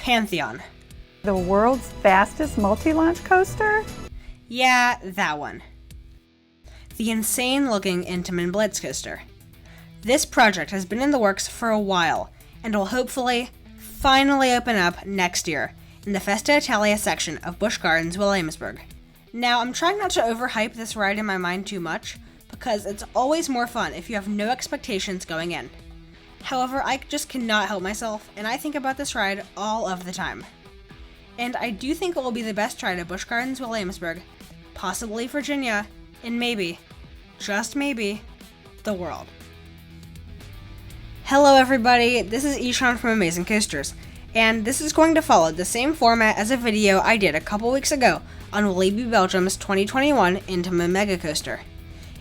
Pantheon. The world's fastest multi-launch coaster? Yeah, that one. The insane-looking Intamin Blitz coaster. This project has been in the works for a while, and will hopefully finally open up next year in the Festa Italia section of Busch Gardens Williamsburg. Now, I'm trying not to overhype this ride in my mind too much, because it's always more fun if you have no expectations going in. However, I just cannot help myself, and I think about this ride all of the time. And I do think it will be the best ride at Busch Gardens Williamsburg, possibly Virginia, and maybe, just maybe, the world. Hello everybody, this is Ishan from Amazing Coasters, and this is going to follow the same format as a video I did a couple weeks ago on Walibi Belgium's 2021 Intamin Mega Coaster.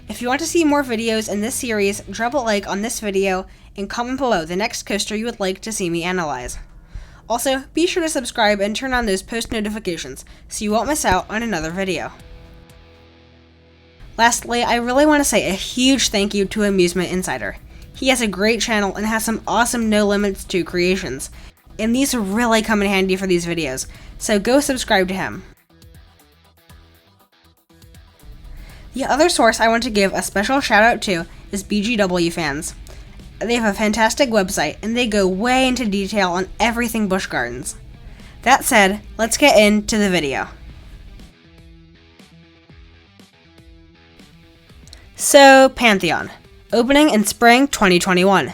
If you want to see more videos in this series, drop a like on this video and comment below the next coaster you would like to see me analyze. Also, be sure to subscribe and turn on those post notifications so you won't miss out on another video. Lastly, I really want to say a huge thank you to AmusementInsider. He has a great channel and has some awesome No Limits 2 creations, and these really come in handy for these videos, so go subscribe to him. The other source I want to give a special shout out to is BGWFans. They have a fantastic website, and they go way into detail on everything Busch Gardens. That said, let's get into the video. So, Pantheon, opening in spring 2021.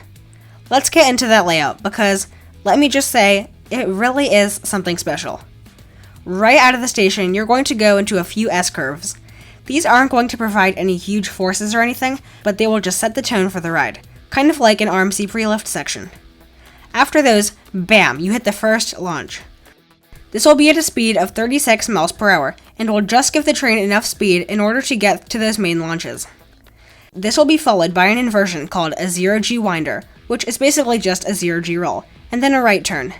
Let's get into that layout, because, let me just say, it really is something special. Right out of the station, you're going to go into a few S-curves. These aren't going to provide any huge forces or anything, but they will just set the tone for the ride, kind of like an RMC pre-lift section. After those, bam, you hit the first launch. This will be at a speed of 36 miles per hour, and will just give the train enough speed in order to get to those main launches. This will be followed by an inversion called a 0G winder, which is basically just a 0G roll, and then a right turn.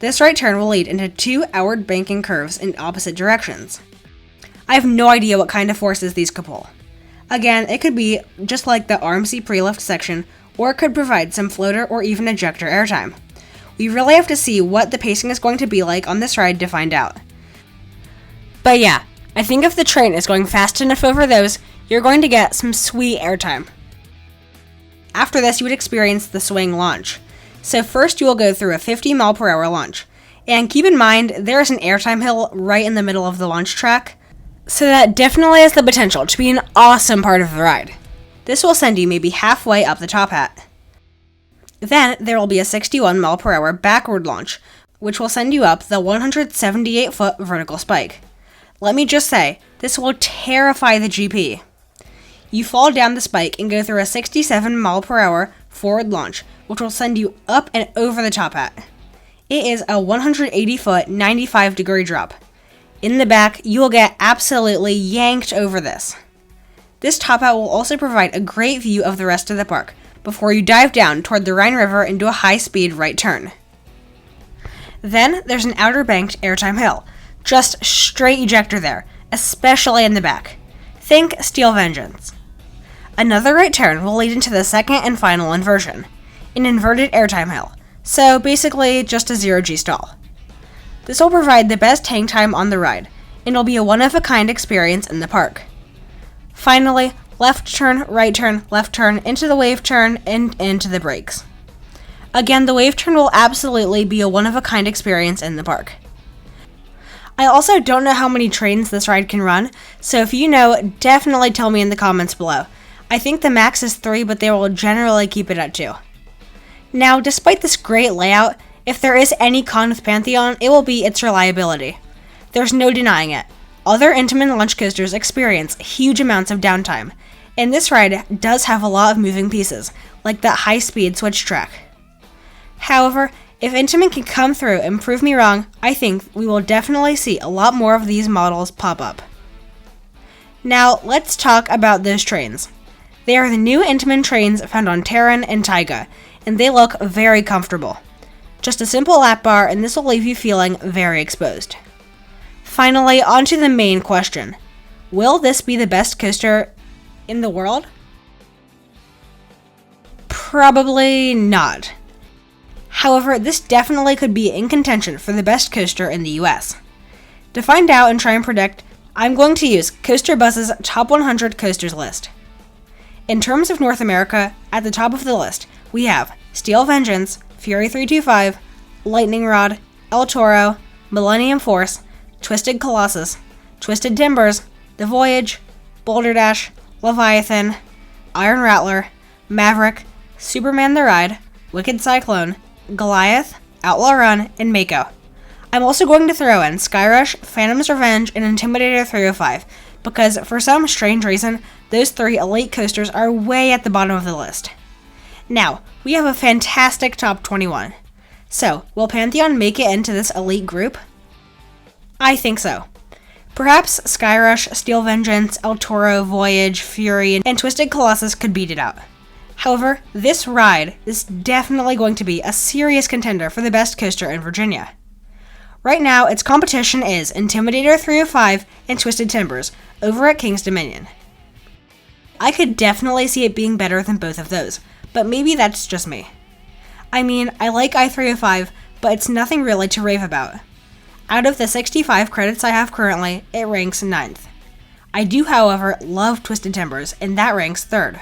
This right turn will lead into two outward banking curves in opposite directions. I have no idea what kind of forces these could pull. Again, it could be just like the RMC pre-lift section, or it could provide some floater or even ejector airtime. We really have to see what the pacing is going to be like on this ride to find out. But yeah, I think if the train is going fast enough over those, you're going to get some sweet airtime. After this, you would experience the swing launch. So first you will go through a 50 mile per hour launch. And keep in mind, there is an airtime hill right in the middle of the launch track, so that definitely has the potential to be an awesome part of the ride. This will send you maybe halfway up the top hat. Then there will be a 61 mile per hour backward launch, which will send you up the 178-foot vertical spike. Let me just say, this will terrify the GP. You fall down the spike and go through a 67 mile per hour forward launch, which will send you up and over the top hat. It is a 180-foot, 95-degree drop. In the back, you will get absolutely yanked over this. This top hat will also provide a great view of the rest of the park before you dive down toward the Rhine River into a high-speed right turn. Then there's an outer banked airtime hill, just straight ejector there, especially in the back. Think Steel Vengeance. Another right turn will lead into the second and final inversion, an inverted airtime hill, so basically just a 0G stall. This will provide the best hang time on the ride, and will be a one-of-a-kind experience in the park. Finally, left turn, left turn, into the wave turn, and into the brakes. Again, the wave turn will absolutely be a one-of-a-kind experience in the park. I also don't know how many trains this ride can run, so if you know, definitely tell me in the comments below. I think the max is 3, but they will generally keep it at 2. Now, despite this great layout, if there is any con with Pantheon, it will be its reliability. There's no denying it. Other Intamin launch coasters experience huge amounts of downtime, and this ride does have a lot of moving pieces, like that high-speed switch track. However, if Intamin can come through and prove me wrong, I think we will definitely see a lot more of these models pop up. Now, let's talk about those trains. They are the new Intamin trains found on Terran and Taiga, and they look very comfortable. Just a simple lap bar, and this will leave you feeling very exposed. Finally, on to the main question. Will this be the best coaster in the world? Probably not. However, this definitely could be in contention for the best coaster in the US. To find out and try and predict, I'm going to use Coaster Buzz's Top 100 Coasters list. In terms of North America, at the top of the list, we have Steel Vengeance, Fury 325, Lightning Rod, El Toro, Millennium Force, Twisted Colossus, Twisted Timbers, The Voyage, Boulder Dash, Leviathan, Iron Rattler, Maverick, Superman the Ride, Wicked Cyclone, Goliath, Outlaw Run, and Mako. I'm also going to throw in Skyrush, Phantom's Revenge, and Intimidator 305, because for some strange reason, those 3 elite coasters are way at the bottom of the list. Now, we have a fantastic top 21. So, will Pantheon make it into this elite group? I think so. Perhaps Skyrush, Steel Vengeance, El Toro, Voyage, Fury, and Twisted Colossus could beat it out. However, this ride is definitely going to be a serious contender for the best coaster in Virginia. Right now, its competition is Intimidator 305 and Twisted Timbers over at King's Dominion. I could definitely see it being better than both of those, but maybe that's just me. I mean, I like I-305, but it's nothing really to rave about. Out of the 65 credits I have currently, it ranks 9th. I do, however, love Twisted Timbers, and that ranks 3rd.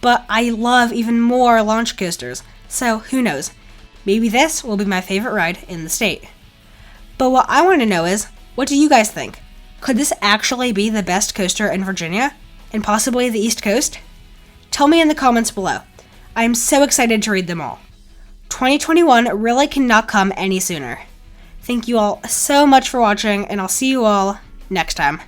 But I love even more launch coasters, so who knows? Maybe this will be my favorite ride in the state. But what I want to know is, what do you guys think? Could this actually be the best coaster in Virginia? And possibly the East Coast? Tell me in the comments below. I am so excited to read them all. 2021 really cannot come any sooner. Thank you all so much for watching, and I'll see you all next time.